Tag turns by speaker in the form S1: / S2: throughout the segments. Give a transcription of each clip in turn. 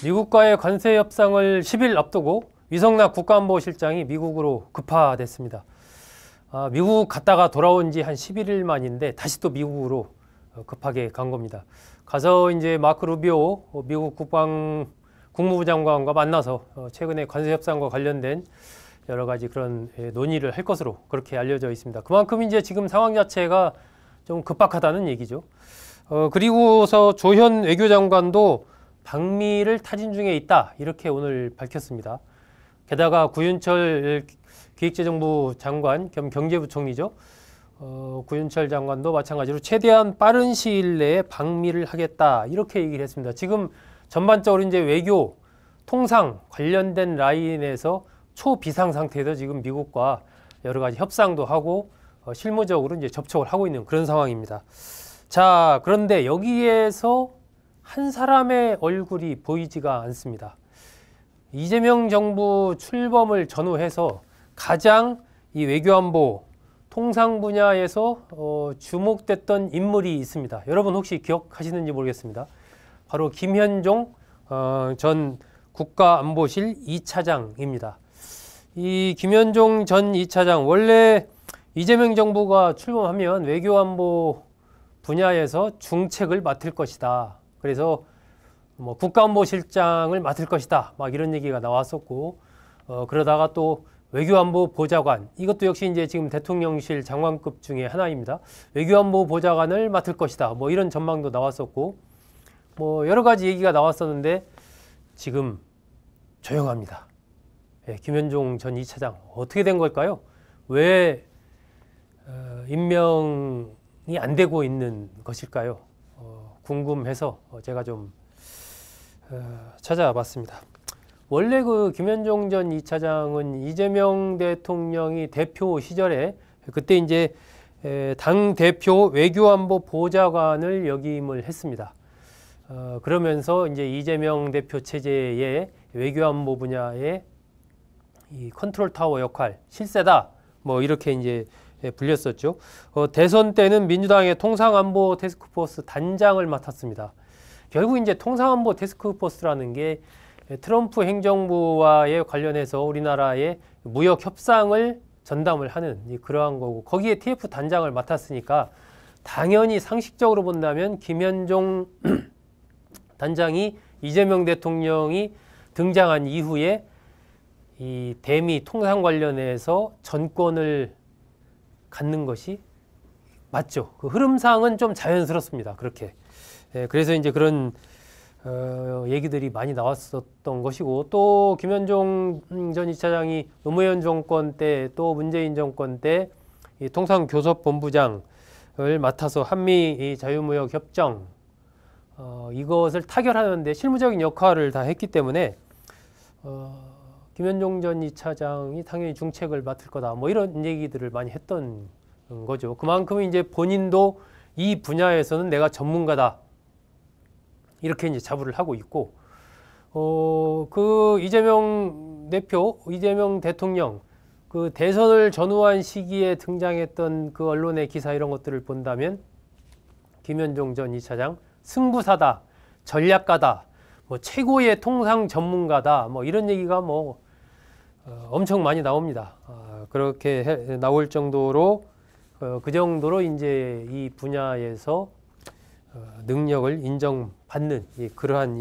S1: 미국과의 관세 협상을 10일 앞두고 위성락 국가안보실장이 미국으로 급파됐습니다. 미국 갔다가 돌아온 지 한 11일 만인데 다시 또 미국으로 급하게 간 겁니다. 가서 이제 마크 루비오 미국 국무부 장관과 만나서 최근에 관세 협상과 관련된 여러 가지 그런 논의를 할 것으로 그렇게 알려져 있습니다. 그만큼 이제 지금 상황 자체가 좀 급박하다는 얘기죠. 그리고서 조현 외교장관도 방미를 타진 중에 있다 이렇게 오늘 밝혔습니다. 게다가 구윤철 기획재정부 장관 겸 경제부총리죠. 구윤철 장관도 마찬가지로 최대한 빠른 시일 내에 방미를 하겠다 이렇게 얘기를 했습니다. 지금 전반적으로 이제 외교, 통상 관련된 라인에서 초비상 상태에서 지금 미국과 여러 가지 협상도 하고 실무적으로 이제 접촉을 하고 있는 그런 상황입니다. 자, 그런데 여기에서 한 사람의 얼굴이 보이지가 않습니다. 이재명 정부 출범을 전후해서 가장 이 외교안보 통상 분야에서 주목됐던 인물이 있습니다. 여러분 혹시 기억하시는지 모르겠습니다. 바로 김현종 전 국가안보실 2차장입니다. 이 김현종 전 2차장 원래 이재명 정부가 출범하면 외교안보 분야에서 중책을 맡을 것이다. 그래서 뭐 국가안보실장을 맡을 것이다. 막 이런 얘기가 나왔었고 그러다가 또 외교안보 보좌관 이것도 역시 이제 지금 대통령실 장관급 중에 하나입니다. 외교안보 보좌관을 맡을 것이다. 뭐 이런 전망도 나왔었고 뭐 여러 가지 얘기가 나왔었는데 지금 조용합니다. 예, 김현종 전 2차장 어떻게 된 걸까요? 왜 임명이 안 되고 있는 것일까요? 궁금해서 제가 좀 찾아봤습니다. 원래 그 김현종 전 2차장은 이재명 대통령이 대표 시절에 그때 이제 당 대표 외교안보 보좌관을 역임을 했습니다. 그러면서 이제 이재명 대표 체제의 외교안보 분야의 이 컨트롤 타워 역할, 실세다 뭐 이렇게 이제 불렸었죠. 대선 때는 민주당의 통상안보 태스크포스 단장을 맡았습니다. 결국 이제 통상안보 태스크포스라는 게 트럼프 행정부와의 관련해서 우리나라의 무역 협상을 전담을 하는 그러한 거고 거기에 TF 단장을 맡았으니까 당연히 상식적으로 본다면 김현종 단장이 이재명 대통령이 등장한 이후에 이 대미 통상 관련해서 전권을 갖는 것이 맞죠. 그 흐름상은 좀 자연스럽습니다. 그렇게. 그래서 이제 그런 얘기들이 많이 나왔었던 것이고 또 김현종 전 2차장이 노무현 정권 때 또 문재인 정권 때 이 통상교섭본부장을 맡아서 한미 자유무역 협정 이것을 타결하는데 실무적인 역할을 다 했기 때문에 김현종 전 2차장이 당연히 중책을 맡을 거다. 뭐 이런 얘기들을 많이 했던 거죠. 그만큼 이제 본인도 이 분야에서는 내가 전문가다. 이렇게 이제 자부를 하고 있고, 그 이재명 대통령 그 대선을 전후한 시기에 등장했던 그 언론의 기사 이런 것들을 본다면 김현종 전 2차장 승부사다, 전략가다, 뭐 최고의 통상 전문가다, 뭐 이런 얘기가 뭐 엄청 많이 나옵니다. 그렇게 나올 정도로 그 정도로 이제 이 분야에서 능력을 인정받는 그러한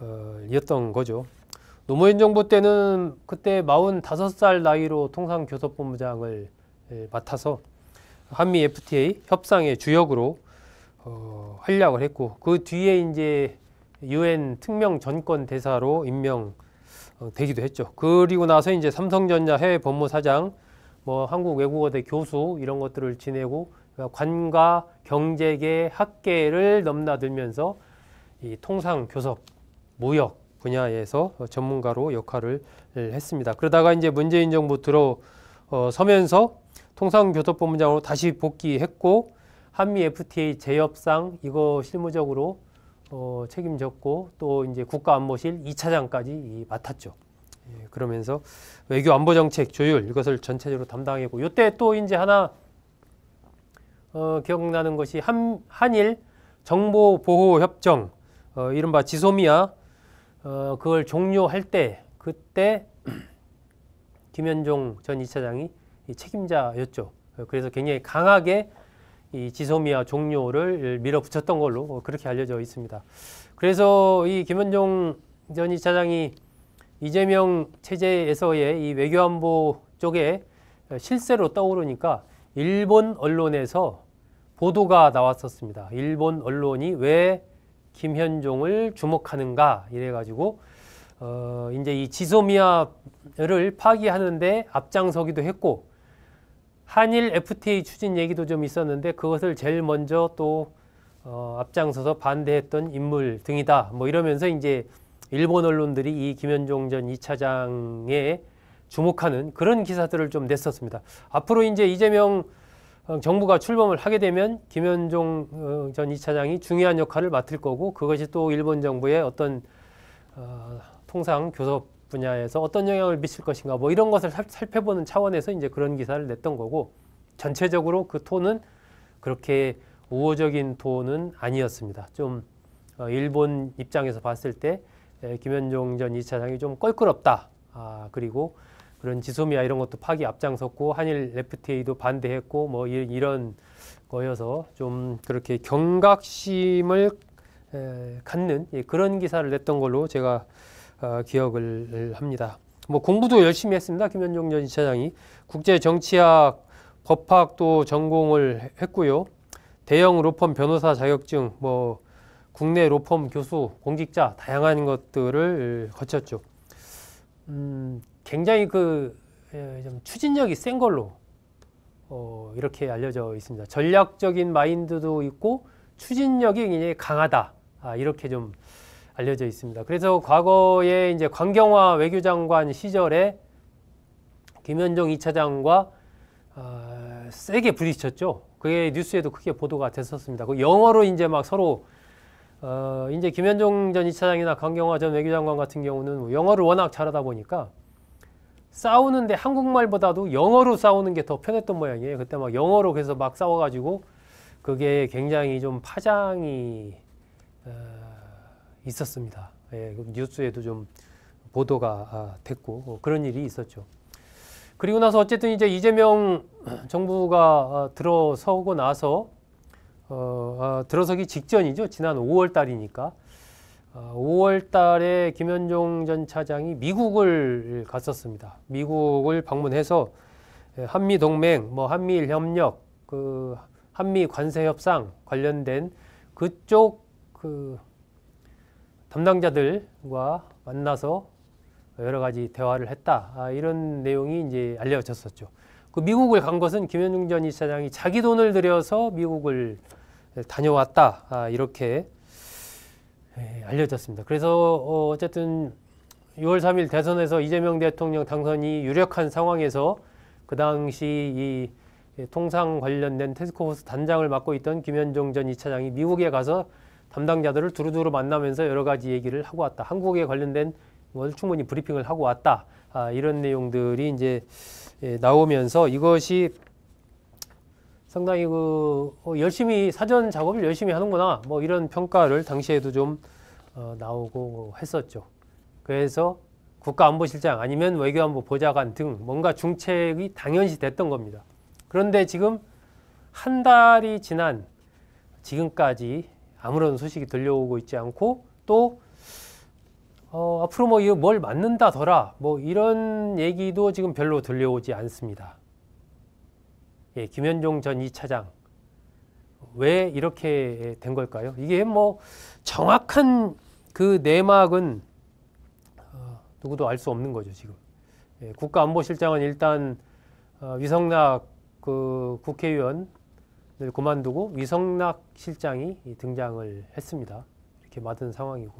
S1: 인물이었던 거죠. 노무현 정부 때는 그때 45살 나이로 통상교섭본부장을 맡아서 한미 FTA 협상의 주역으로 활약을 했고 그 뒤에 이제 UN 특명 전권 대사로 임명되기도 했죠. 그리고 나서 이제 삼성전자 해외 법무사장, 뭐 한국 외국어대 교수 이런 것들을 지내고 관과 경제계 학계를 넘나들면서 이 통상 교섭 무역 분야에서 전문가로 역할을 했습니다. 그러다가 이제 문재인 정부 들어서면서 통상교섭본부장으로 다시 복귀했고 한미 FTA 재협상 이거 실무적으로 책임졌고 또 이제 국가안보실 2차장까지 맡았죠. 그러면서 외교안보정책 조율 이것을 전체적으로 담당했고 이때 또 이제 하나 기억나는 것이 한일 정보보호협정 이른바 지소미아 그걸 종료할 때 그때 김현종 전 2차장이 책임자였죠. 그래서 굉장히 강하게 이 지소미아 종료를 밀어붙였던 걸로 그렇게 알려져 있습니다. 그래서 이 김현종 전 2차장이 이재명 체제에서의 이 외교안보 쪽에 실세로 떠오르니까 일본 언론에서 보도가 나왔었습니다. 일본 언론이 왜 김현종을 주목하는가 이래가지고 이제 이 지소미아를 파기하는데 앞장서기도 했고 한일 FTA 추진 얘기도 좀 있었는데 그것을 제일 먼저 또 앞장서서 반대했던 인물 등이다. 뭐 이러면서 이제 일본 언론들이 이 김현종 전 2차장에 주목하는 그런 기사들을 좀 냈었습니다. 앞으로 이제 이재명 정부가 출범을 하게 되면 김현종 전 2차장이 중요한 역할을 맡을 거고 그것이 또 일본 정부의 어떤 통상 교섭 분야에서 어떤 영향을 미칠 것인가 뭐 이런 것을 살펴보는 차원에서 이제 그런 기사를 냈던 거고 전체적으로 그 톤은 그렇게 우호적인 톤은 아니었습니다. 좀 일본 입장에서 봤을 때 김현종 전 2차장이 좀 껄끄럽다. 그리고 그런 지소미아 이런 것도 파기 앞장섰고 한일 FTA도 반대했고 뭐 이런 거여서 좀 그렇게 경각심을 갖는 그런 기사를 냈던 걸로 제가 기억을 합니다. 뭐 공부도 열심히 했습니다. 김현종 전 2차장이 국제정치학, 법학도 전공을 했고요. 대형 로펌 변호사 자격증, 뭐 국내 로펌 교수, 공직자 다양한 것들을 거쳤죠. 굉장히 좀 추진력이 센 걸로 이렇게 알려져 있습니다. 전략적인 마인드도 있고 추진력이 굉장히 강하다. 이렇게 좀 알려져 있습니다. 그래서 과거에 이제 광경화 외교장관 시절에 김현종 2차장과 세게 부딪혔죠. 그게 뉴스에도 크게 보도가 됐었습니다. 그 영어로 이제 막 서로 이제 김현종 전 2차장이나 광경화 전 외교장관 같은 경우는 영어를 워낙 잘하다 보니까 싸우는데 한국말보다도 영어로 싸우는 게 더 편했던 모양이에요. 그때 막 영어로 그래서 막 싸워가지고 그게 굉장히 좀 파장이 있었습니다. 예, 뉴스에도 좀 보도가 됐고 그런 일이 있었죠. 그리고 나서 어쨌든 이제 이재명 정부가 들어서고 나서 들어서기 직전이죠. 지난 5월 달이니까 5월 달에 김현종 전 차장이 미국을 갔었습니다. 미국을 방문해서 한미 동맹, 뭐 한미일 협력, 그 한미 관세 협상 관련된 그쪽 담당자들과 만나서 여러 가지 대화를 했다. 이런 내용이 이제 알려졌었죠. 그 미국을 간 것은 김현종 전 2차장이 자기 돈을 들여서 미국을 다녀왔다. 이렇게 알려졌습니다. 그래서 어쨌든 6월 3일 대선에서 이재명 대통령 당선이 유력한 상황에서 그 당시 이 통상 관련된 태스크포스 단장을 맡고 있던 김현종 전 2차장이 미국에 가서 담당자들을 두루두루 만나면서 여러 가지 얘기를 하고 왔다. 한국에 관련된 걸 충분히 브리핑을 하고 왔다. 이런 내용들이 이제 나오면서 이것이 상당히 열심히 사전 작업을 열심히 하는구나. 뭐 이런 평가를 당시에도 좀 나오고 했었죠. 그래서 국가안보실장 아니면 외교안보 보좌관 등 뭔가 중책이 당연시 됐던 겁니다. 그런데 지금 한 달이 지난 지금까지 아무런 소식이 들려오고 있지 않고 또 앞으로 뭐 이거 뭘 맡는다더라 뭐 이런 얘기도 지금 별로 들려오지 않습니다. 예, 김현종 전 2차장 왜 이렇게 된 걸까요? 이게 뭐 정확한 그 내막은 누구도 알 수 없는 거죠 지금. 예, 국가안보실장은 일단 위성락 그 국회의원을 그만두고 위성락 실장이 등장을 했습니다. 이렇게 맡은 상황이고.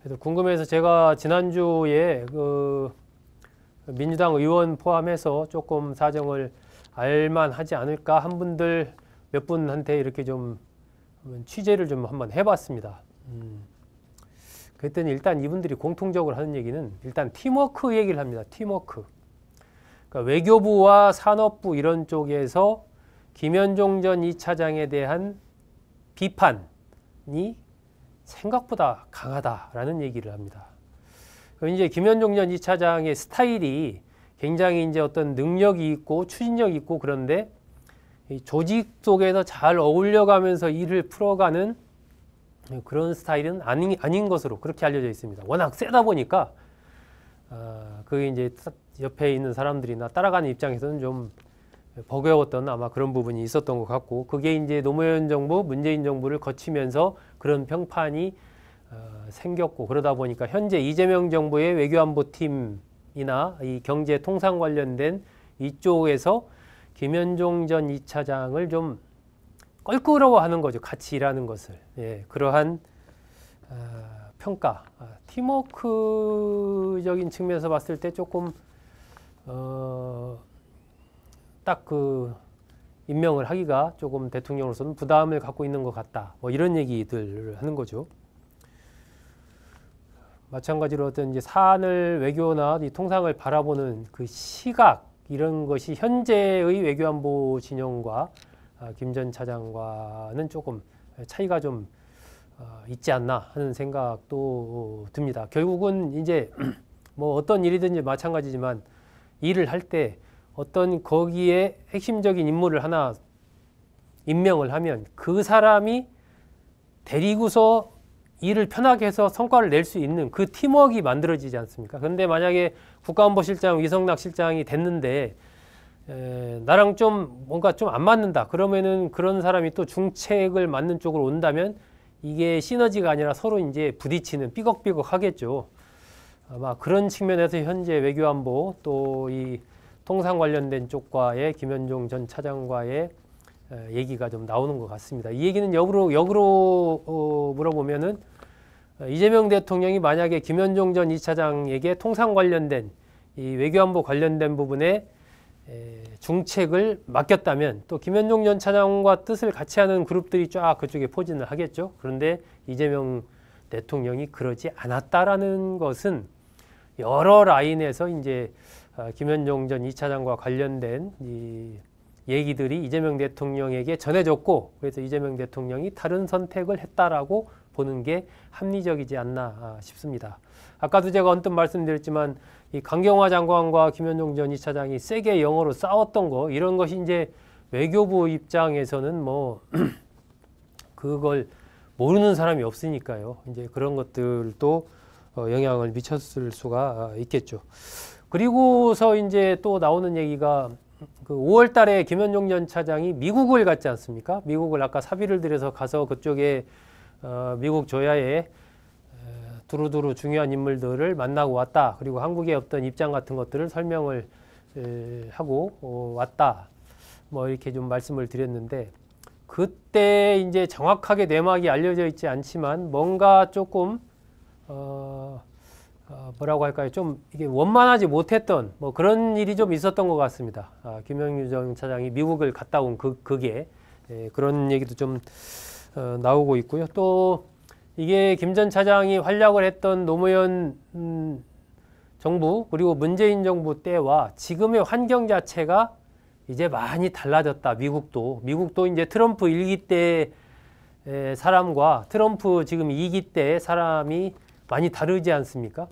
S1: 그래서 궁금해서 제가 지난주에 그 민주당 의원 포함해서 조금 사정을 알만하지 않을까 한 분들 몇 분한테 이렇게 좀 취재를 좀 한번 해봤습니다. 그랬더니 일단 이분들이 공통적으로 하는 얘기는 일단 팀워크 얘기를 합니다. 팀워크. 그러니까 외교부와 산업부 이런 쪽에서 김현종 전 2차장에 대한 비판이 생각보다 강하다라는 얘기를 합니다. 이제 김현종 전 2차장의 스타일이 굉장히 이제 어떤 능력이 있고 추진력이 있고 그런데 이 조직 속에서 잘 어울려가면서 일을 풀어가는 그런 스타일은 아닌 것으로 그렇게 알려져 있습니다. 워낙 세다 보니까 그게 이제 옆에 있는 사람들이나 따라가는 입장에서는 좀 버거웠던 아마 그런 부분이 있었던 것 같고, 그게 이제 노무현 정부, 문재인 정부를 거치면서 그런 평판이 생겼고, 그러다 보니까 현재 이재명 정부의 외교안보팀이나 이 경제 통상 관련된 이쪽에서 김현종 전 2차장을 좀 껄끄러워하는 거죠. 같이 일하는 것을. 예, 그러한 평가, 팀워크적인 측면에서 봤을 때 조금 딱 그 임명을 하기가 조금 대통령으로서는 부담을 갖고 있는 것 같다. 뭐 이런 얘기들을 하는 거죠. 마찬가지로 어떤 이제 사안을 외교나 이 통상을 바라보는 그 시각 이런 것이 현재의 외교안보 진영과 김 전 차장과는 조금 차이가 좀 있지 않나 하는 생각도 듭니다. 결국은 이제 뭐 어떤 일이든지 마찬가지지만 일을 할 때 어떤 거기에 핵심적인 인물을 하나 임명을 하면 그 사람이 데리고서 일을 편하게 해서 성과를 낼 수 있는 그 팀워크가 만들어지지 않습니까? 그런데 만약에 국가안보실장 위성락 실장이 됐는데 나랑 좀 뭔가 좀 안 맞는다 그러면은 그런 사람이 또 중책을 맡는 쪽으로 온다면 이게 시너지가 아니라 서로 이제 부딪히는 삐걱삐걱 하겠죠. 아마 그런 측면에서 현재 외교안보 또 이 통상 관련된 쪽과의 김현종 전 차장과의 얘기가 좀 나오는 것 같습니다. 이 얘기는 역으로 물어보면은 이재명 대통령이 만약에 김현종 전 2차장에게 통상 관련된 이 외교안보 관련된 부분에 중책을 맡겼다면 또 김현종 전 차장과 뜻을 같이 하는 그룹들이 쫙 그쪽에 포진을 하겠죠. 그런데 이재명 대통령이 그러지 않았다라는 것은 여러 라인에서 이제 김현종 전 2차장과 관련된 이 얘기들이 이재명 대통령에게 전해졌고, 그래서 이재명 대통령이 다른 선택을 했다라고 보는 게 합리적이지 않나 싶습니다. 아까도 제가 언뜻 말씀드렸지만 이 강경화 장관과 김현종 전 2차장이 세게 영어로 싸웠던 거, 이런 것이 이제 외교부 입장에서는 뭐 그걸 모르는 사람이 없으니까요. 이제 그런 것들도 영향을 미쳤을 수가 있겠죠. 그리고서 이제 또 나오는 얘기가 그 5월 달에 김현종 전 차장이 미국을 갔지 않습니까? 미국을 아까 사비를 들여서 가서 그쪽에 미국 조야에 두루두루 중요한 인물들을 만나고 왔다. 그리고 한국의 어떤 입장 같은 것들을 설명을 하고 왔다. 뭐 이렇게 좀 말씀을 드렸는데, 그때 이제 정확하게 내막이 알려져 있지 않지만 뭔가 조금 뭐라고 할까요? 좀 이게 원만하지 못했던 뭐 그런 일이 좀 있었던 것 같습니다. 김현종 전 차장이 미국을 갔다 온 그게 그런 얘기도 좀 나오고 있고요. 또 이게 김 전 차장이 활약을 했던 노무현 정부 그리고 문재인 정부 때와 지금의 환경 자체가 이제 많이 달라졌다. 미국도 이제 트럼프 1기 때 사람과 트럼프 지금 2기 때 사람이 많이 다르지 않습니까?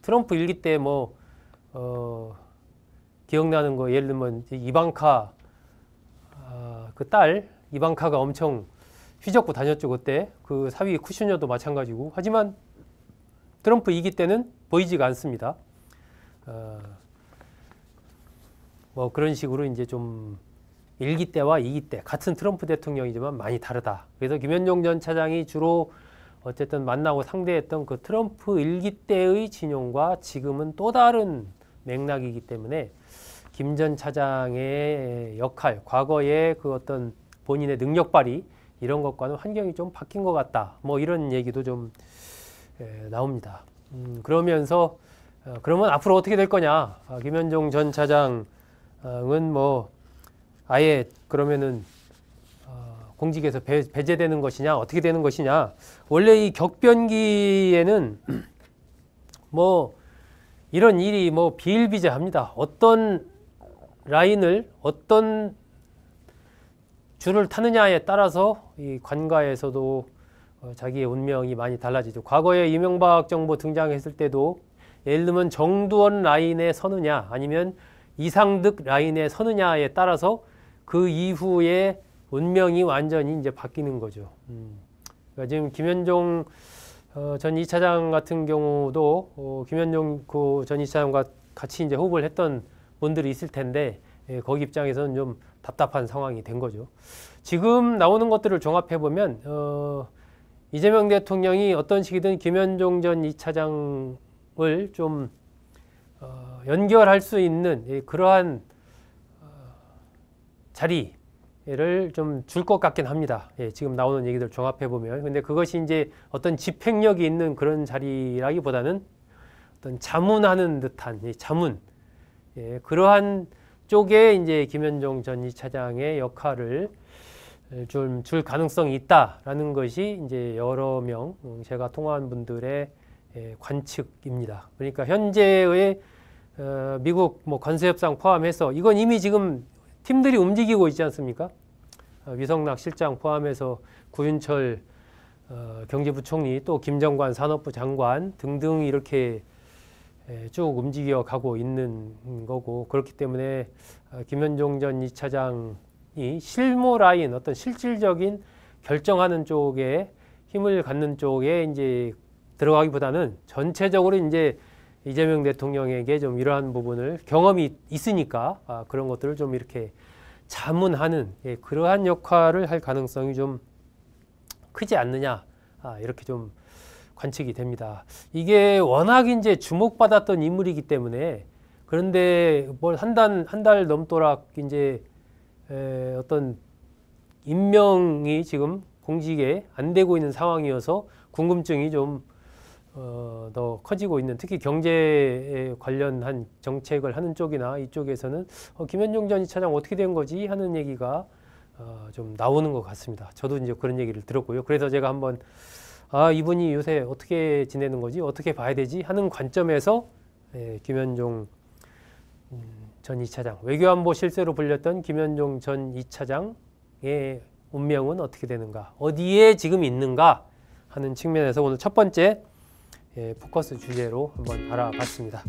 S1: 트럼프 1기 때 뭐 기억나는 거 예를 들면 이방카 그 딸 이방카가 엄청 휘젓고 다녔죠. 그때 그 사위 쿠슈녀도 마찬가지고. 하지만 트럼프 2기 때는 보이지가 않습니다. 뭐 그런 식으로 이제 좀 1기 때와 2기 때 같은 트럼프 대통령이지만 많이 다르다. 그래서 김현종 전 차장이 주로 어쨌든 만나고 상대했던 그 트럼프 1기 때의 진영과 지금은 또 다른 맥락이기 때문에 김 전 차장의 역할, 과거의 그 어떤 본인의 능력 발휘 이런 것과는 환경이 좀 바뀐 것 같다. 뭐 이런 얘기도 좀 나옵니다. 그러면서 그러면 앞으로 어떻게 될 거냐? 김현종 전 차장은 뭐 아예 그러면은 공직에서 배제되는 것이냐, 어떻게 되는 것이냐. 원래 이 격변기에는 뭐 이런 일이 뭐 비일비재합니다. 어떤 라인을 어떤 줄을 타느냐에 따라서 이 관가에서도 자기의 운명이 많이 달라지죠. 과거에 이명박 정부 등장했을 때도 예를 들면 정두원 라인에 서느냐 아니면 이상득 라인에 서느냐에 따라서 그 이후에 운명이 완전히 이제 바뀌는 거죠. 그러니까 지금 김현종 전 2차장 같은 경우도 김현종 그 전 2차장과 같이 이제 호흡을 했던 분들이 있을 텐데 거기 입장에서는 좀 답답한 상황이 된 거죠. 지금 나오는 것들을 종합해 보면 이재명 대통령이 어떤 식이든 김현종 전 2차장을 좀 연결할 수 있는 그러한 자리를 좀 줄 것 같긴 합니다. 지금 나오는 얘기들 종합해 보면. 근데 그것이 이제 어떤 집행력이 있는 그런 자리라기보다는 어떤 자문하는 듯한 자문, 그러한 쪽에 이제 김현종 전 2차장의 역할을 좀 줄 가능성이 있다라는 것이 이제 여러 명 제가 통화한 분들의 관측입니다. 그러니까 현재의 미국 뭐 관세협상 포함해서 이건 이미 지금 팀들이 움직이고 있지 않습니까? 위성락 실장 포함해서 구윤철 경제부총리 또 김정관 산업부 장관 등등 이렇게 쭉 움직여 가고 있는 거고, 그렇기 때문에 김현종 전 2차장이 실무 라인 어떤 실질적인 결정하는 쪽에 힘을 갖는 쪽에 이제 들어가기보다는 전체적으로 이제 이재명 대통령에게 좀 이러한 부분을 경험이 있으니까 그런 것들을 좀 이렇게 자문하는 그러한 역할을 할 가능성이 좀 크지 않느냐, 이렇게 좀 관측이 됩니다. 이게 워낙 이제 주목받았던 인물이기 때문에, 그런데 뭘 한 달 넘도록 이제 어떤 임명이 지금 공직에 안 되고 있는 상황이어서 궁금증이 좀 더 커지고 있는, 특히 경제에 관련한 정책을 하는 쪽이나 이쪽에서는 김현종 전 2차장 어떻게 된 거지 하는 얘기가 좀 나오는 것 같습니다. 저도 이제 그런 얘기를 들었고요. 그래서 제가 한번 이분이 요새 어떻게 지내는 거지, 어떻게 봐야 되지 하는 관점에서 김현종 전 2차장, 외교안보 실세로 불렸던 김현종 전 2차장의 운명은 어떻게 되는가, 어디에 지금 있는가 하는 측면에서 오늘 첫 번째 포커스 주제로 한번 알아봤습니다.